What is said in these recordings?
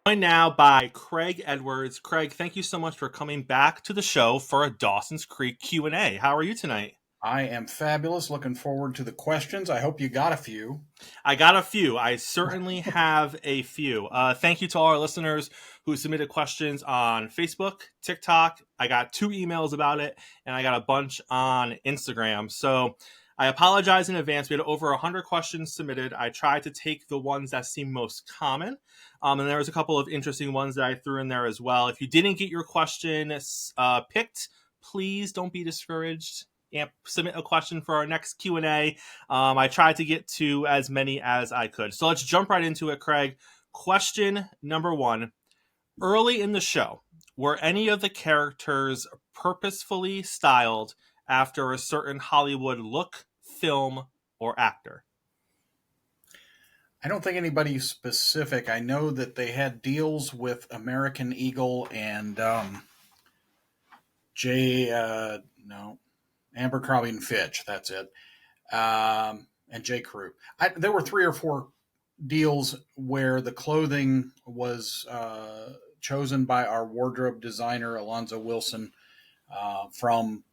Joined now by Craig Edwards. Craig, thank you so much for coming back to the show for a Dawson's Creek Q&A. How are you tonight? I am fabulous. Looking forward to the questions. I hope you got a few. I got a few. I certainly have a few. Thank you to all our listeners who submitted questions on Facebook, TikTok. I got 2 emails about it, and I got a bunch on Instagram. So I apologize in advance. We had over 100 questions submitted. I tried to take the ones that seem most common, and there was a couple of interesting ones that I threw in there as well. If you didn't get your question picked, please don't be discouraged. Submit a question for our next Q&A. I tried to get to as many as I could. So let's jump right into it, Craig. Question number 1. Early in the show, were any of the characters purposefully styled after a certain Hollywood look, film, or actor? I don't think anybody specific. I know that they had deals with American Eagle and Abercrombie and Fitch. That's it. And J. Crew. There were 3 or 4 deals where the clothing was chosen by our wardrobe designer, Alonzo Wilson, from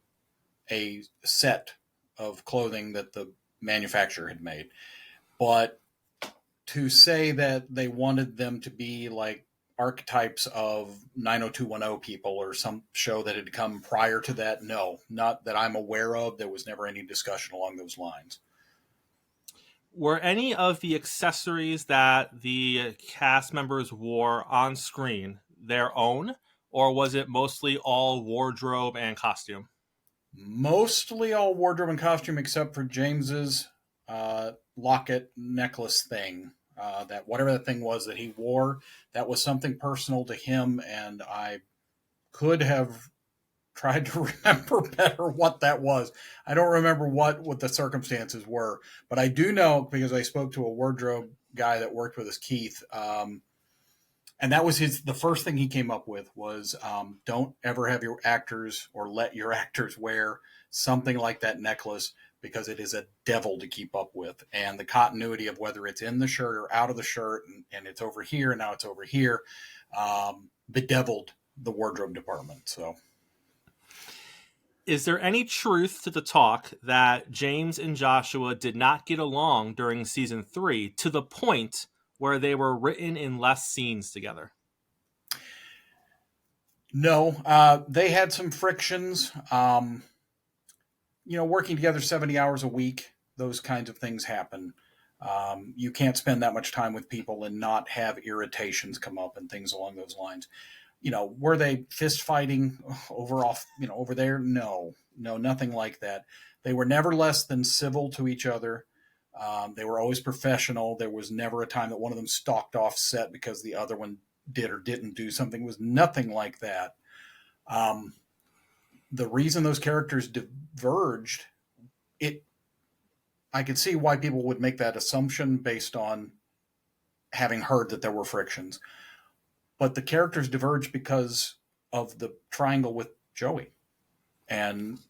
a set of clothing that the manufacturer had made. But to say that they wanted them to be like archetypes of 90210 people or some show that had come prior to that, no, not that I'm aware of. There was never any discussion along those lines. Were any of the accessories that the cast members wore on screen their own, or was it mostly all wardrobe and costume? Mostly all wardrobe and costume, except for James's locket necklace thing. That whatever that thing was that he wore, that was something personal to him, and I could have tried to remember better what that was. I don't remember what the circumstances were, but I do know because I spoke to a wardrobe guy that worked with us, Keith, and that was the first thing he came up with was don't ever have your actors or let your actors wear something like that necklace because it is a devil to keep up with. And the continuity of whether it's in the shirt or out of the shirt and it's over here and now it's over here bedeviled the wardrobe department. So, is there any truth to the talk that James and Joshua did not get along during season 3 to the point where they were written in less scenes together? No, they had some frictions. Working together 70 hours a week, those kinds of things happen. You can't spend that much time with people and not have irritations come up and things along those lines. Were they fist fighting over there? No, nothing like that. They were never less than civil to each other. They were always professional. There was never a time that one of them stalked off set because the other one did or didn't do something. It was nothing like that. The reason those characters diverged, I could see why people would make that assumption based on having heard that there were frictions. But the characters diverged because of the triangle with Joey. And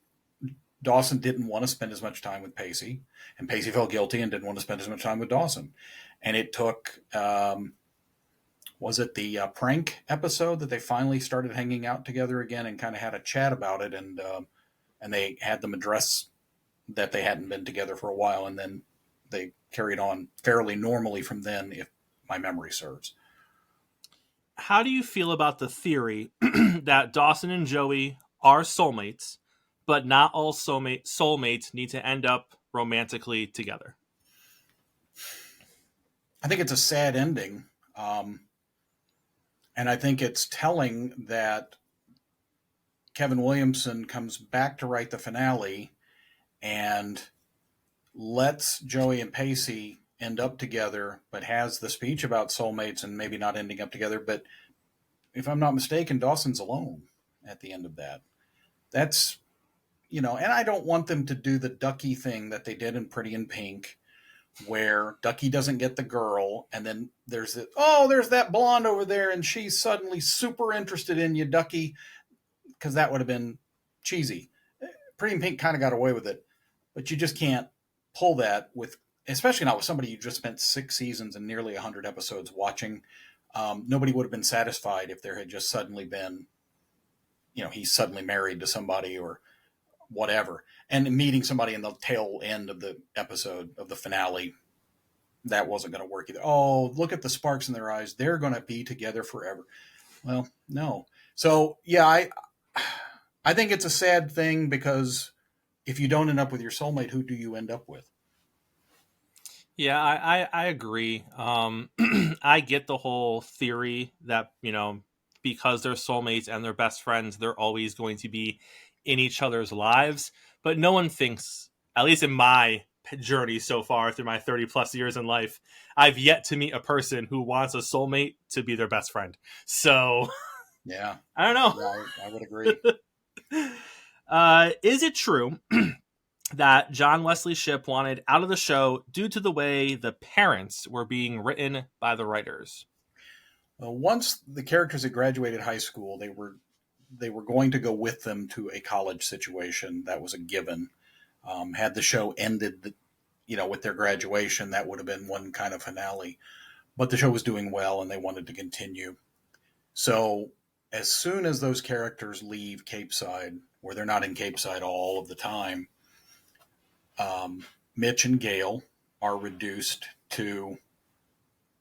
Dawson didn't want to spend as much time with Pacey, and Pacey felt guilty and didn't want to spend as much time with Dawson. And it took, was it the prank episode that they finally started hanging out together again and kind of had a chat about it, and they had them address that they hadn't been together for a while, and then they carried on fairly normally from then, if my memory serves. How do you feel about the theory that Dawson and Joey are soulmates, but not all soulmates need to end up romantically together? I think it's a sad ending. And I think it's telling that Kevin Williamson comes back to write the finale and lets Joey and Pacey end up together, but has the speech about soulmates and maybe not ending up together. But if I'm not mistaken, Dawson's alone at the end of that. That's, and I don't want them to do the Ducky thing that they did in Pretty in Pink, where Ducky doesn't get the girl, and then there's that blonde over there, and she's suddenly super interested in you, Ducky, because that would have been cheesy. Pretty in Pink kind of got away with it, but you just can't pull that with, especially not with somebody you just spent 6 seasons and nearly 100 episodes watching. Nobody would have been satisfied if there had just suddenly been, he's suddenly married to somebody or whatever. And meeting somebody in the tail end of the episode of the finale, that wasn't going to work either. Oh, look at the sparks in their eyes. They're going to be together forever. Well, no. So, yeah, I think it's a sad thing because if you don't end up with your soulmate, who do you end up with? Yeah, I agree. I get the whole theory that, because they're soulmates and they're best friends, they're always going to be in each other's lives. But no one thinks, at least in my journey so far through my 30 plus years in life, I've yet to meet a person who wants a soulmate to be their best friend. So yeah, I don't know. Yeah, I would agree. Is it true that John Wesley Shipp wanted out of the show due to the way the parents were being written by the writers? Well, once the characters had graduated high school, they were going to go with them to a college situation. That was a given. Had the show ended, with their graduation, that would have been one kind of finale. But the show was doing well, and they wanted to continue. So as soon as those characters leave Capeside, where they're not in Capeside all of the time, Mitch and Gail are reduced to,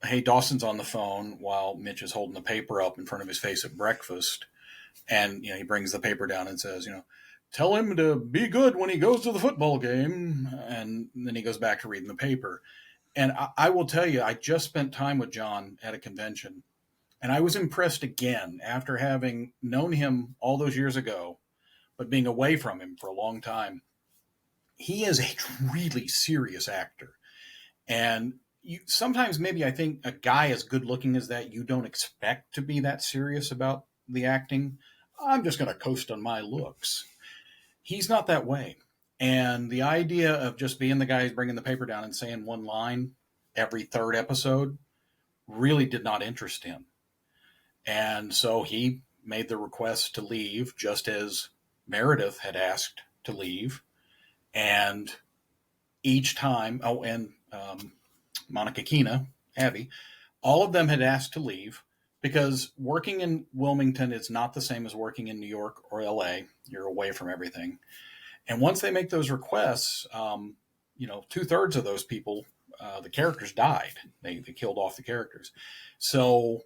hey, Dawson's on the phone while Mitch is holding the paper up in front of his face at breakfast. And, he brings the paper down and says, tell him to be good when he goes to the football game. And then he goes back to reading the paper. And I will tell you, I just spent time with John at a convention. And I was impressed again after having known him all those years ago, but being away from him for a long time. He is a really serious actor. And sometimes maybe I think a guy as good looking as that, you don't expect to be that serious about the acting. I'm just going to coast on my looks. He's not that way. And the idea of just being the guy who's bringing the paper down and saying one line every third episode really did not interest him. And so he made the request to leave, just as Meredith had asked to leave. And each time, Monica Keena, Abby, all of them had asked to leave because working in Wilmington is not the same as working in New York or LA. You're away from everything. And once they make those requests, 2/3 of those people, the characters died. They killed off the characters. So,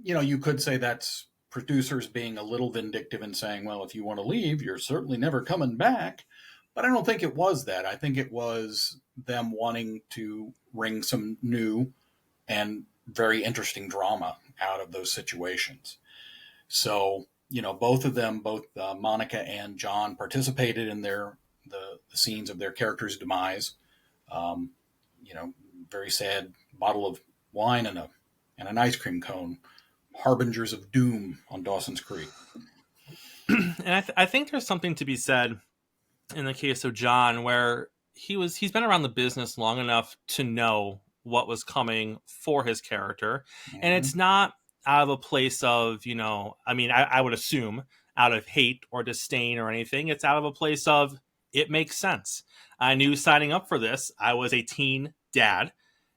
you could say that's producers being a little vindictive and saying, well, if you want to leave, you're certainly never coming back. But I don't think it was that. I think it was them wanting to wring some new and very interesting drama out of those situations. So, both of them, Monica and John, participated in the scenes of their characters' demise. Very sad bottle of wine and an ice cream cone, harbingers of doom on Dawson's Creek. And I think there's something to be said in the case of John, where he's been around the business long enough to know what was coming for his character. Mm-hmm. And it's not out of a place of, I would assume out of hate or disdain or anything. It's out of a place of, it makes sense. I knew signing up for this, I was a teen dad,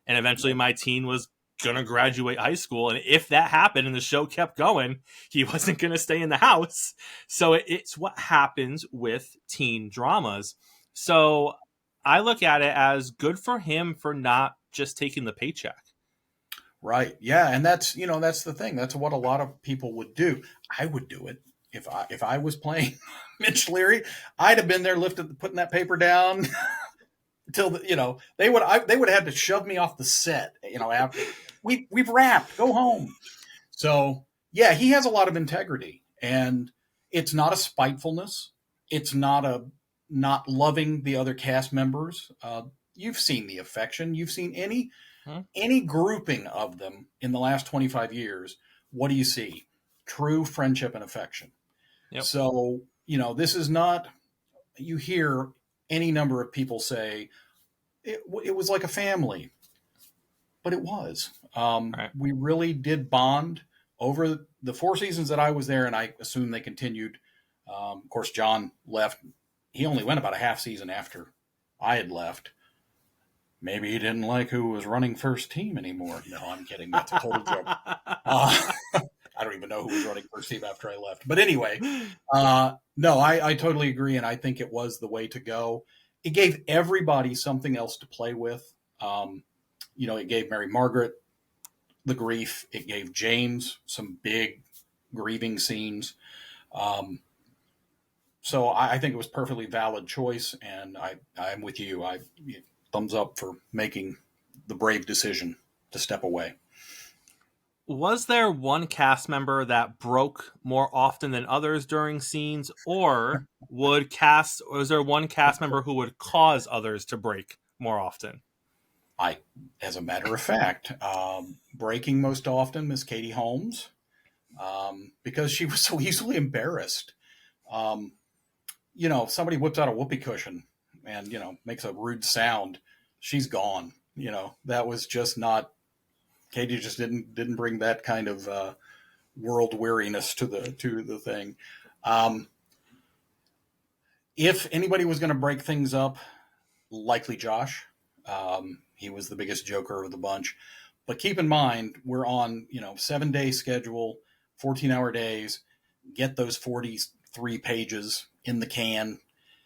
and eventually my teen was going to graduate high school. And if that happened and the show kept going, he wasn't going to stay in the house. So it's what happens with teen dramas. So I look at it as good for him for not just taking the paycheck. Right. Yeah. And that's the thing. That's what a lot of people would do. I would do it. If I was playing Mitch Leary, I'd have been there putting that paper down until they would have had to shove me off the set, after we've wrapped, go home. So yeah, he has a lot of integrity, and it's not a spitefulness. It's not a not loving the other cast members. You've seen the affection. You've seen any grouping of them in the last 25 years. What do you see? True friendship and affection. Yep. So, this is not, you hear any number of people say it was like a family, but it was. Right. We really did bond over the 4 seasons that I was there, and I assume they continued. Of course, John left. He only went about a half season after I had left. maybe he didn't like who was running first team anymore. No, I'm kidding. That's a total joke. Uh, I don't even know who was running first team after I left. But anyway, no, I totally agree. And I think it was the way to go. It gave everybody something else to play with. It gave Mary Margaret the grief. It gave James some big grieving scenes. So I think it was perfectly valid choice. And I'm with you. Thumbs up for making the brave decision to step away. Was there one cast member that broke more often than others during scenes, or was there one cast member who would cause others to break more often? As a matter of fact, breaking most often Miss Katie Holmes, because she was so easily embarrassed. Somebody whips out a whoopee cushion and, makes a rude sound. She's gone. That was just not, Katie just didn't bring that kind of world weariness to the thing. If anybody was going to break things up, likely Josh. He was the biggest joker of the bunch. But keep in mind, we're on 7-day schedule, 14-hour days. Get those 43 pages in the can.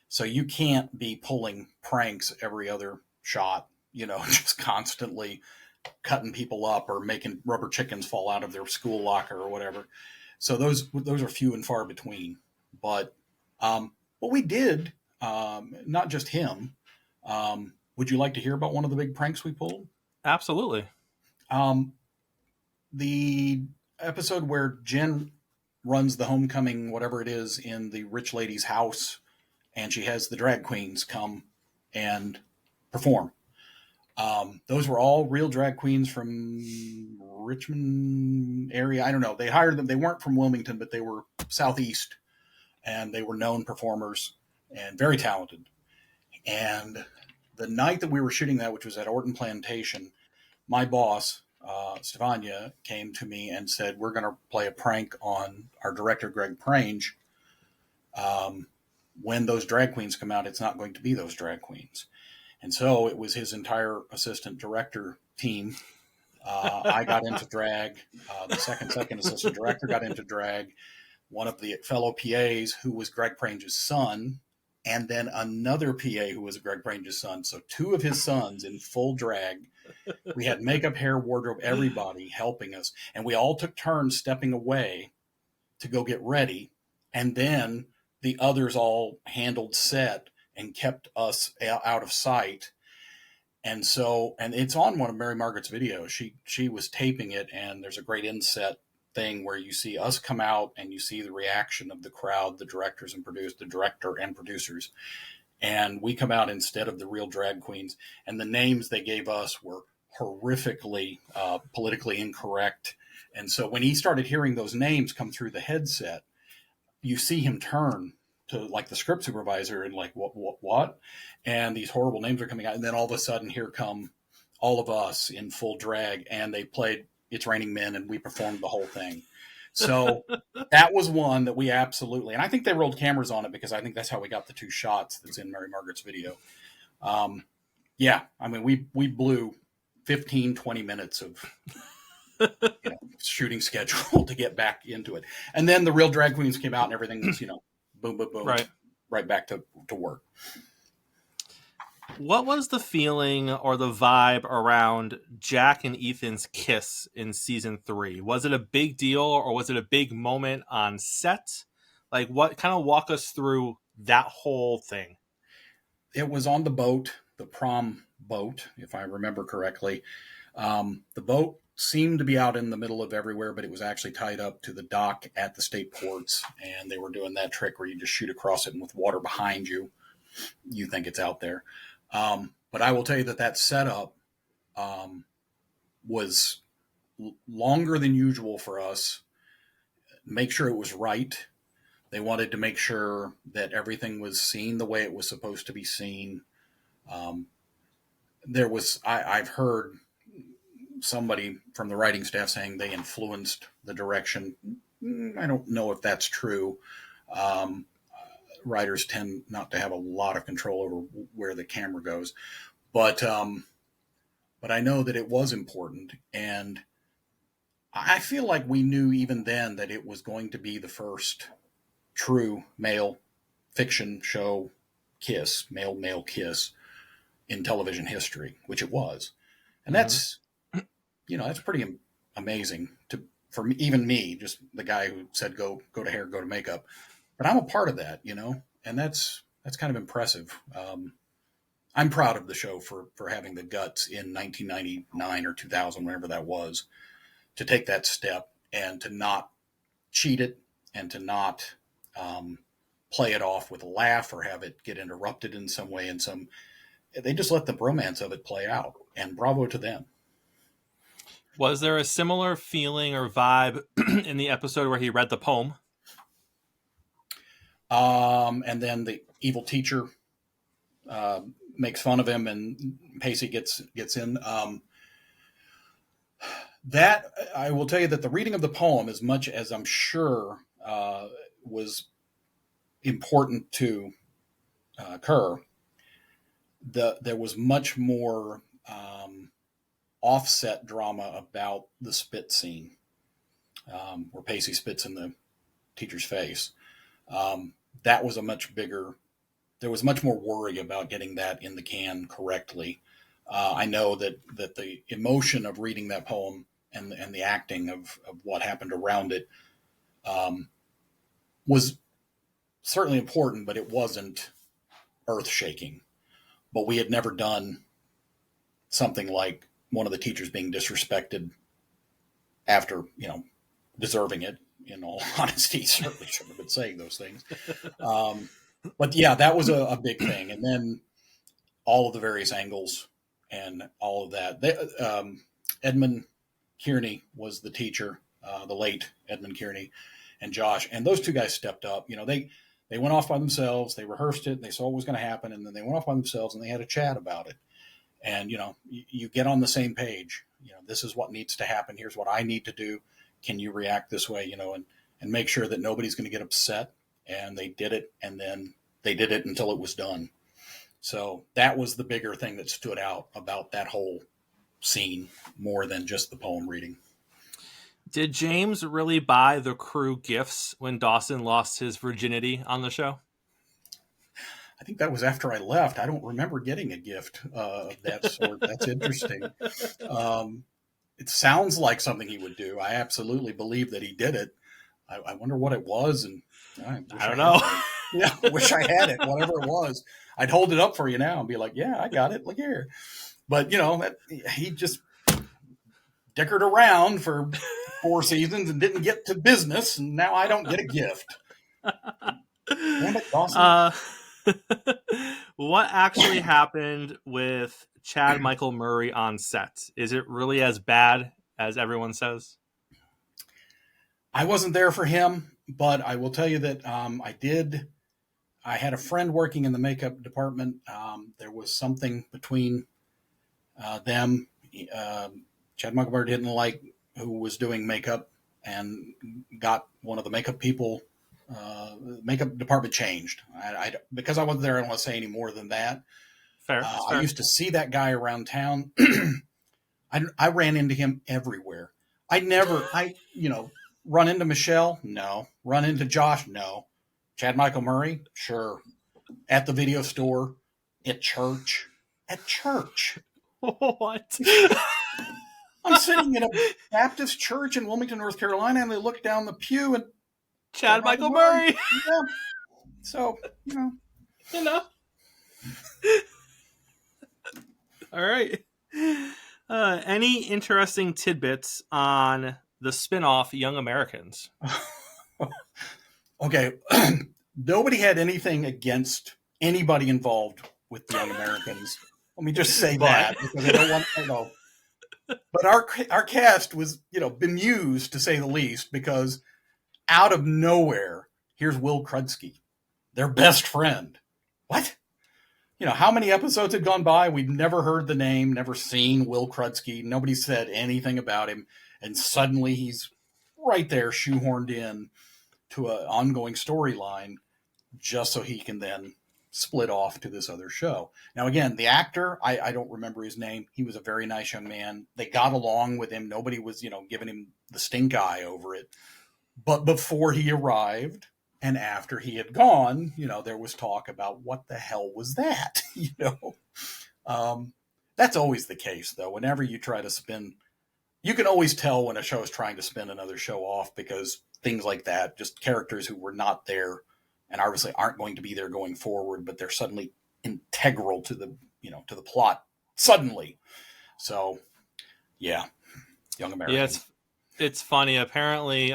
So you can't be pulling pranks every other shot, just constantly cutting people up or making rubber chickens fall out of their school locker or whatever. So those are few and far between. But we did, not just him. Would you like to hear about one of the big pranks we pulled? Absolutely. The episode where Jen runs the homecoming, whatever it is, in the rich lady's house, and she has the drag queens come and perform. Those were all real drag queens from Richmond area. I don't know. They hired them. They weren't from Wilmington, but they were Southeast, and they were known performers and very talented. And the night that we were shooting that, which was at Orton Plantation, my boss, Stefania, came to me and said, we're going to play a prank on our director, Greg Prange. When those drag queens come out, it's not going to be those drag queens. And so it was his entire assistant director team. I got into drag. The second assistant director got into drag. One of the fellow PAs, who was Greg Prange's son, and then another PA who was Greg Prange's son. So two of his sons in full drag. We had makeup, hair, wardrobe, everybody helping us. And we all took turns stepping away to go get ready. And then the others all handled set and kept us out of sight. And it's on one of Mary Margaret's videos. She was taping it, and there's a great inset thing where you see us come out and you see the reaction of the crowd, the director and producers. And we come out instead of the real drag queens. And the names they gave us were horrifically politically incorrect. And so when he started hearing those names come through the headset, you see him turn to like the script supervisor and like, what? And these horrible names are coming out. And then all of a sudden, here come all of us in full drag, and they played It's Raining Men, and we performed the whole thing. So that was one that we absolutely, and I think they rolled cameras on it because I think that's how we got the two shots that's in Mary Margaret's video. We blew 15, 20 minutes of shooting schedule to get back into it. And then the real drag queens came out and everything was, boom, boom, boom, right back to work. What was the feeling or the vibe around Jack and Ethan's kiss in season 3? Was it a big deal or was it a big moment on set? Like, what kind of walk us through that whole thing? It was on the boat, the prom boat, if I remember correctly. The boat seemed to be out in the middle of everywhere, but it was actually tied up to the dock at the state ports. And they were doing that trick where you just shoot across it, and with water behind you, you think it's out there. But I will tell you that setup was longer than usual for us. Make sure it was right. They wanted to make sure that everything was seen the way it was supposed to be seen. I've heard somebody from the writing staff saying they influenced the direction. I don't know if that's true. Writers tend not to have a lot of control over where the camera goes. But but I know that it was important. And I feel like we knew even then that it was going to be the first true male fiction show kiss, male kiss in television history, which it was. And that's, that's pretty amazing for me, even me, just the guy who said, go to hair, go to makeup. But I'm a part of that, and that's kind of impressive. I'm proud of the show for having the guts in 1999 or 2000, whenever that was, to take that step and to not cheat it and to not play it off with a laugh or have it get interrupted in some way. They just let the bromance of it play out, and bravo to them. Was there a similar feeling or vibe in the episode where he read the poem? And then the evil teacher makes fun of him, and Pacey gets in. That I will tell you that the reading of the poem, as much as I'm sure was important to Kerr, there was much more offset drama about the spit scene, where Pacey spits in the teacher's face. That was there was much more worry about getting that in the can correctly. I know that the emotion of reading that poem and the acting of what happened around it was certainly important, but it wasn't earth-shaking. But we had never done something like one of the teachers being disrespected after, deserving it. In all honesty, certainly shouldn't have been saying those things. But yeah, that was a big thing. And then all of the various angles and all of that. Edmund Kearney was the teacher, the late Edmund Kearney, and Josh. And those two guys stepped up. They went off by themselves. They rehearsed it. They saw what was going to happen. And then they went off by themselves and they had a chat about it. And, you get on the same page. This is what needs to happen. Here's what I need to do. Can you react this way? And make sure that nobody's going to get upset. And they did it. And then they did it until it was done. So that was the bigger thing that stood out about that whole scene, more than just the poem reading. Did James really buy the crew gifts when Dawson lost his virginity on the show? I think that was after I left. I don't remember getting a gift of that sort. That's interesting. It sounds like something he would do. I absolutely believe that he did it. I wonder what it was. And I don't know. Yeah, I wish I had it, whatever it was. I'd hold it up for you now and be like, yeah, I got it. Look here. But, he just dickered around for 4 seasons and didn't get to business. And now I don't get a gift. Damn it, Dawson. What actually happened with Chad Michael Murray on set? Is it really as bad as everyone says? I wasn't there for him, but I will tell you that I had a friend working in the makeup department. There was something between them. Chad Michael Murray didn't like who was doing makeup and got one of the makeup people. Makeup department changed. Because I wasn't there, I don't want to say any more than that. Fair. I used to see that guy around town. I ran into him everywhere. Run into Michelle? No. Run into Josh? No. Chad Michael Murray? Sure. At the video store? At church? At church. What? I'm sitting in a Baptist church in Wilmington, North Carolina, and they look down the pew and Chad Michael Murray. Yeah. So, All right. Any interesting tidbits on the spinoff Young Americans? Okay. Nobody had anything against anybody involved with the Young Americans. Let me just say that, because I don't want to know. But our cast was, bemused, to say the least, because out of nowhere, here's Will Krudsky, their best friend. What? How many episodes had gone by? We'd never heard the name, never seen Will Krudsky. Nobody said anything about him. And suddenly he's right there, shoehorned in to an ongoing storyline, just so he can then split off to this other show. Now, again, the actor, I don't remember his name. He was a very nice young man. They got along with him. Nobody was, giving him the stink eye over it. But before he arrived and after he had gone, there was talk about what the hell was that, That's always the case, though. Whenever you try to spin, you can always tell when a show is trying to spin another show off, because things like that, just characters who were not there and obviously aren't going to be there going forward, but they're suddenly integral to the, to the plot suddenly. So, yeah, Young American. Yeah, it's funny. Apparently,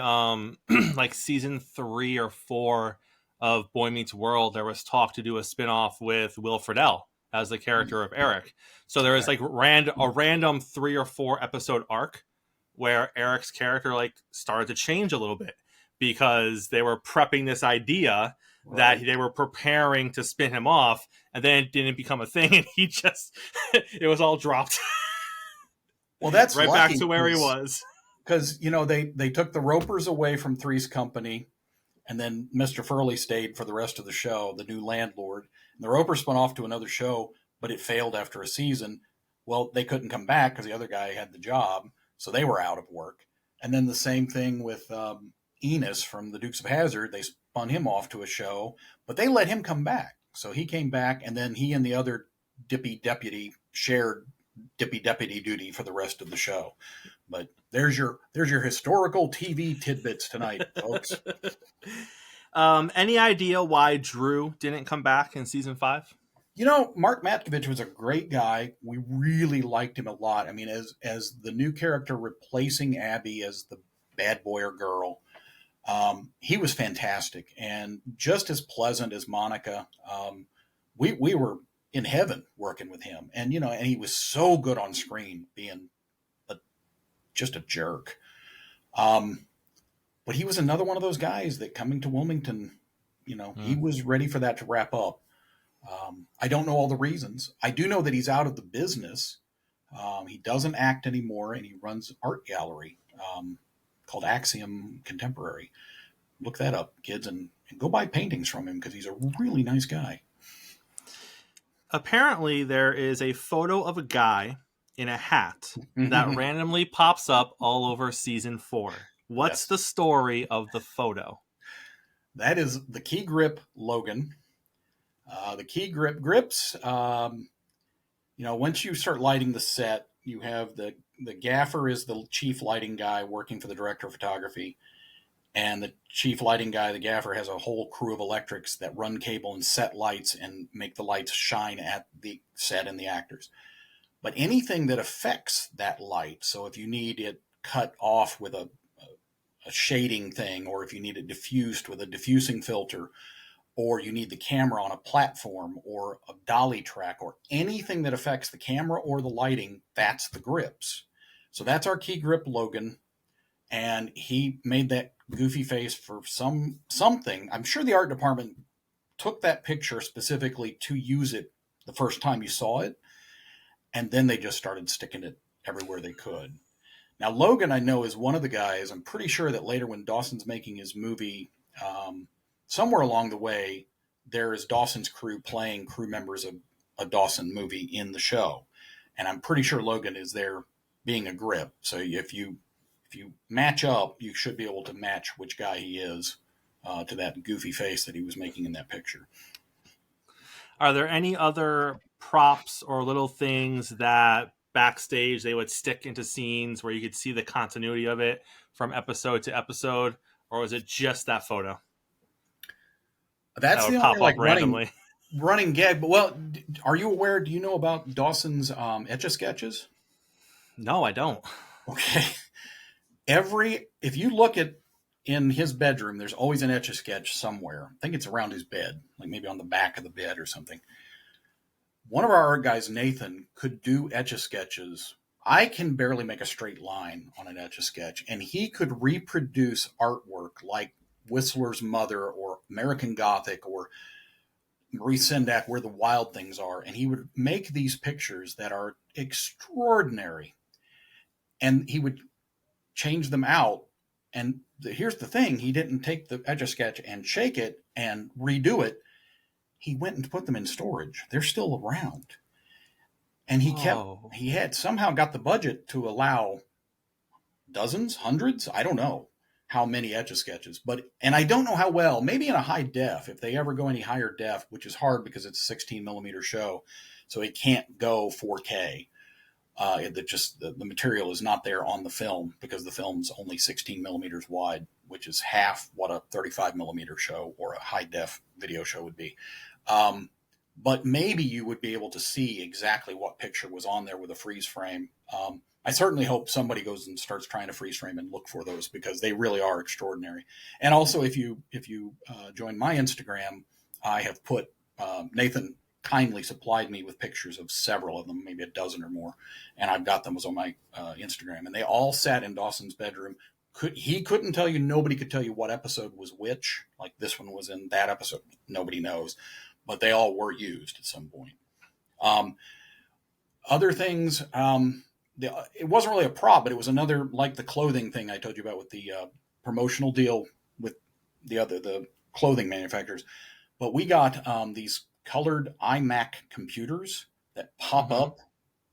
like season 3 or 4 of Boy Meets World, there was talk to do a spinoff with Will Friedle as the character of Eric. So there was like a random 3 or 4 episode arc where Eric's character like started to change a little bit, because they were prepping this idea that they were preparing to spin him off, and then it didn't become a thing, and he just it was all dropped. Well, that's right back to where he was. Because, they took the Ropers away from Three's Company, and then Mr. Furley stayed for the rest of the show, the new landlord. And the Ropers spun off to another show, but it failed after a season. Well, they couldn't come back because the other guy had the job, so they were out of work. And then the same thing with Enos from the Dukes of Hazzard. They spun him off to a show, but they let him come back. So he came back, and then he and the other Dippy Deputy shared Dippy Deputy duty for the rest of the show. But there's your historical TV tidbits tonight, folks. Any idea why Drew didn't come back in season 5? Mark Matkovich was a great guy. We really liked him a lot. I mean, as the new character replacing Abby as the bad boy or girl, he was fantastic and just as pleasant as Monica. We were in heaven working with him, and and he was so good on screen, being just a jerk. But he was another one of those guys that coming to Wilmington, he was ready for that to wrap up. I don't know all the reasons. I do know that he's out of the business. He doesn't act anymore, and he runs art gallery called Axiom Contemporary. Look that up, kids, and go buy paintings from him, because he's a really nice guy. Apparently, there is a photo of a guy in a hat that randomly pops up all over season 4. What's the story of the photo? That is the key grip Logan. The key grips, once you start lighting the set, you have the gaffer is the chief lighting guy working for the director of photography. And the chief lighting guy, the gaffer, has a whole crew of electrics that run cable and set lights and make the lights shine at the set and the actors. But anything that affects that light, so if you need it cut off with a shading thing, or if you need it diffused with a diffusing filter, or you need the camera on a platform or a dolly track, or anything that affects the camera or the lighting, that's the grips. So that's our key grip Logan. And he made that goofy face for something. I'm sure the art department took that picture specifically to use it the first time you saw it, and then they just started sticking it everywhere they could. Now, Logan, I know, is one of the guys. I'm pretty sure that later when Dawson's making his movie, somewhere along the way, there is Dawson's crew playing crew members of a Dawson movie in the show. And I'm pretty sure Logan is there being a grip. So if you match up, you should be able to match which guy he is to that goofy face that he was making in that picture. Are there any other props or little things that backstage they would stick into scenes where you could see the continuity of it from episode to episode, or was it just that photo? That's that the pop only up randomly running gag. But well, are you aware? Do you know about Dawson's Etch A Sketches? No, I don't. Okay. If you look at in his bedroom, there's always an Etch A Sketch somewhere. I think it's around his bed, like maybe on the back of the bed or something. One of our art guys, Nathan, could do Etch A Sketches. I can barely make a straight line on an Etch A Sketch, and he could reproduce artwork like Whistler's Mother or American Gothic or Marie Sendak, Where the Wild Things Are, and he would make these pictures that are extraordinary. And he would change them out. And here's the thing, he didn't take the Etch A Sketch and shake it and redo it. he went and put them in storage. They're still around. And Oh. he had somehow got the budget to allow dozens, hundreds, I don't know how many Etch A Sketches, and I don't know how well, maybe in a high def, if they ever go any higher def, which is hard because it's a 16 millimeter show, so it can't go 4K. The material is not there on the film because the film's only 16 millimeters wide, which is half what a 35 millimeter show or a high def video show would be. But maybe you would be able to see exactly what picture was on there with a freeze frame. I certainly hope somebody goes and starts trying to freeze frame and look for those because they really are extraordinary. And also, if you join my Instagram, I have put Nathan kindly supplied me with pictures of several of them, maybe a dozen or more, and I've got them on my Instagram. And they all sat in Dawson's bedroom. He couldn't tell you. Nobody could tell you what episode was which. Like this one was in that episode. Nobody knows, but they all were used at some point. Other things. It wasn't really a prop, but it was another, like the clothing thing I told you about with the promotional deal with the clothing manufacturers. But we got these colored iMac computers that pop up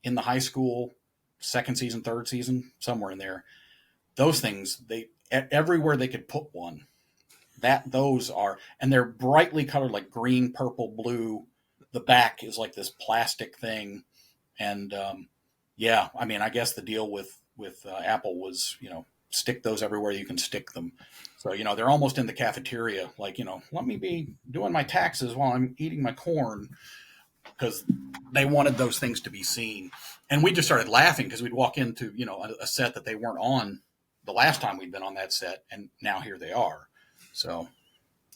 in the high school second season, third season, somewhere in there. Those things, everywhere they could put one. Those are, and they're brightly colored, like green, purple, blue. The back is like this plastic thing, and yeah, I mean, I guess the deal with Apple was, stick those everywhere you can stick them. So, they're almost in the cafeteria, like, let me be doing my taxes while I'm eating my corn, because they wanted those things to be seen. And we just started laughing because we'd walk into, a set that they weren't on the last time we'd been on that set, and now here they are. So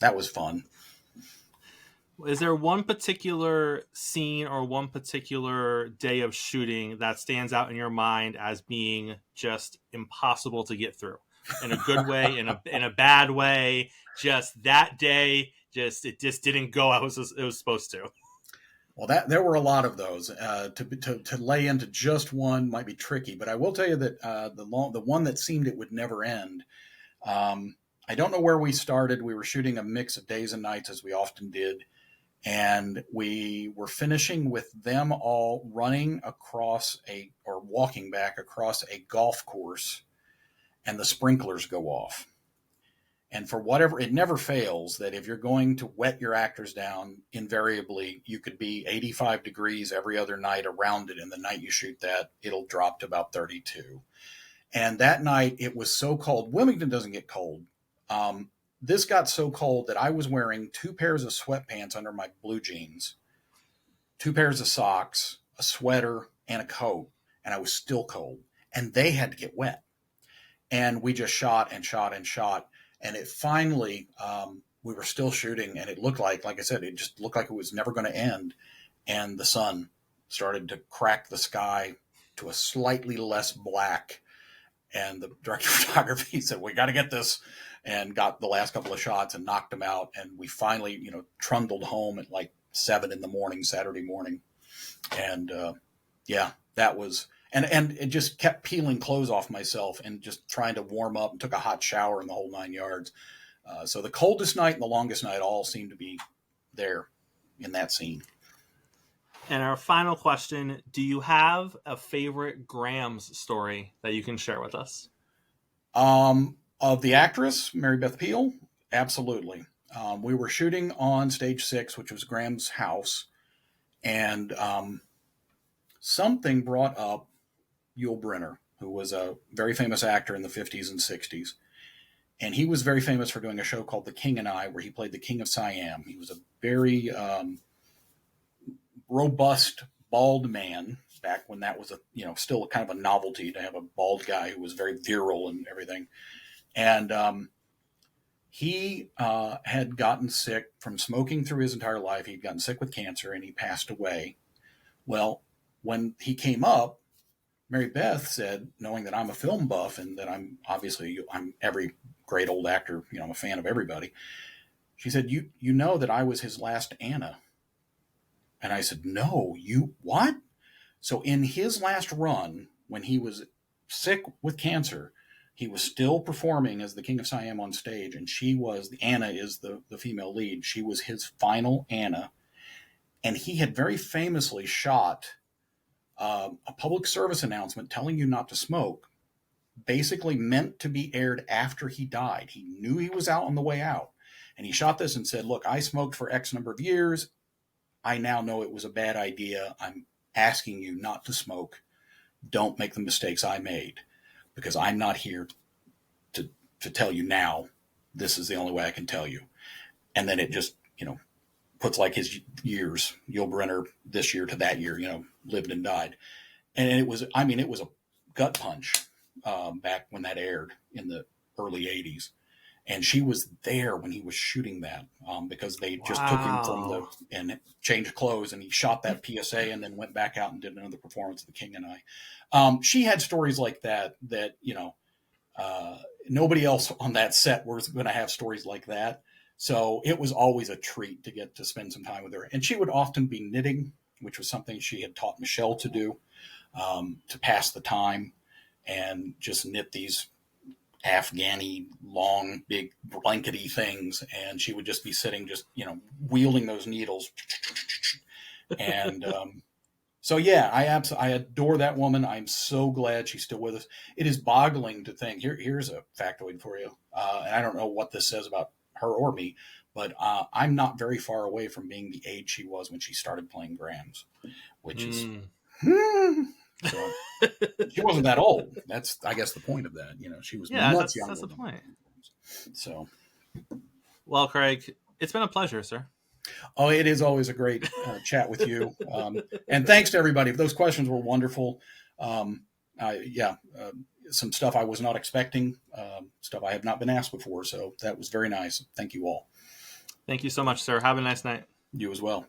that was fun. Is there one particular scene or one particular day of shooting that stands out in your mind as being just impossible to get through, in a good way, in a bad way? Just that day, it just didn't go as it was supposed to. Well, there were a lot of those. To lay into just one might be tricky, but I will tell you that the one that seemed it would never end. I don't know where we started. We were shooting a mix of days and nights, as we often did. And we were finishing with them all running across or walking back across a golf course, and the sprinklers go off. And for whatever, it never fails that if you're going to wet your actors down, invariably you could be 85 degrees every other night around it. And the night you shoot that, it'll drop to about 32. And that night it was so cold. Wilmington doesn't get cold. This got so cold that I was wearing 2 pairs of sweatpants under my blue jeans, 2 pairs of socks, a sweater, and a coat, and I was still cold. And they had to get wet. And we just shot and shot and shot. And it finally, we were still shooting, and it looked like I said, it just looked like it was never going to end. And the sun started to crack the sky to a slightly less black. And the director of photography said, we got to get this, and got the last couple of shots and knocked them out. And we finally, trundled home at like 7 a.m, Saturday morning. And yeah, that was, and it just kept peeling clothes off myself and just trying to warm up, and took a hot shower in the whole 9 yards. So the coldest night and the longest night all seem to be there in that scene. And our final question, do you have a favorite Grams story that you can share with us? Of the actress, Mary Beth Peale? Absolutely. We were shooting on stage 6, which was Graham's house, and something brought up Yul Brynner, who was a very famous actor in the 50s and 60s. And he was very famous for doing a show called The King and I, where he played the King of Siam. He was a very robust, bald man back when that was still kind of a novelty to have a bald guy who was very virile and everything. And he had gotten sick from smoking through his entire life. He'd gotten sick with cancer, and he passed away. Well, when he came up, Mary Beth said, knowing that I'm a film buff and that I'm every great old actor, I'm a fan of everybody. She said, you know that I was his last Anna. And I said, no, you what? So in his last run, when he was sick with cancer, he was still performing as the King of Siam on stage. And Anna is the female lead. She was his final Anna. And he had very famously shot a public service announcement telling you not to smoke, basically meant to be aired after he died. He knew he was out on the way out. And he shot this and said, look, I smoked for X number of years. I now know it was a bad idea. I'm asking you not to smoke. Don't make the mistakes I made, because I'm not here to tell you now. This is the only way I can tell you. And then it just, puts like his years, Yul Brynner this year to that year, lived and died. And it was a gut punch back when that aired in the early 80s. And she was there when he was shooting that because they just took him and changed clothes, and he shot that PSA and then went back out and did another performance of The King and I. She had stories like that, nobody else on that set was going to have stories like that. So it was always a treat to get to spend some time with her. And she would often be knitting, which was something she had taught Michelle to do, to pass the time, and just knit these Afghani long, big blankety things. And she would just be sitting, just, wielding those needles. And so, yeah, I adore that woman. I'm so glad she's still with us. It is boggling to think. Here's a factoid for you. And I don't know what this says about her or me, but I'm not very far away from being the age she was when she started playing drums, which is... So, she wasn't that old. That's, I guess, the point of that. She was much younger. That's the point. So, well, Craig, it's been a pleasure, sir. Oh, it is always a great chat with you. And thanks to everybody. Those questions were wonderful. Some stuff I was not expecting, stuff I have not been asked before. So that was very nice. Thank you all. Thank you so much, sir. Have a nice night. You as well.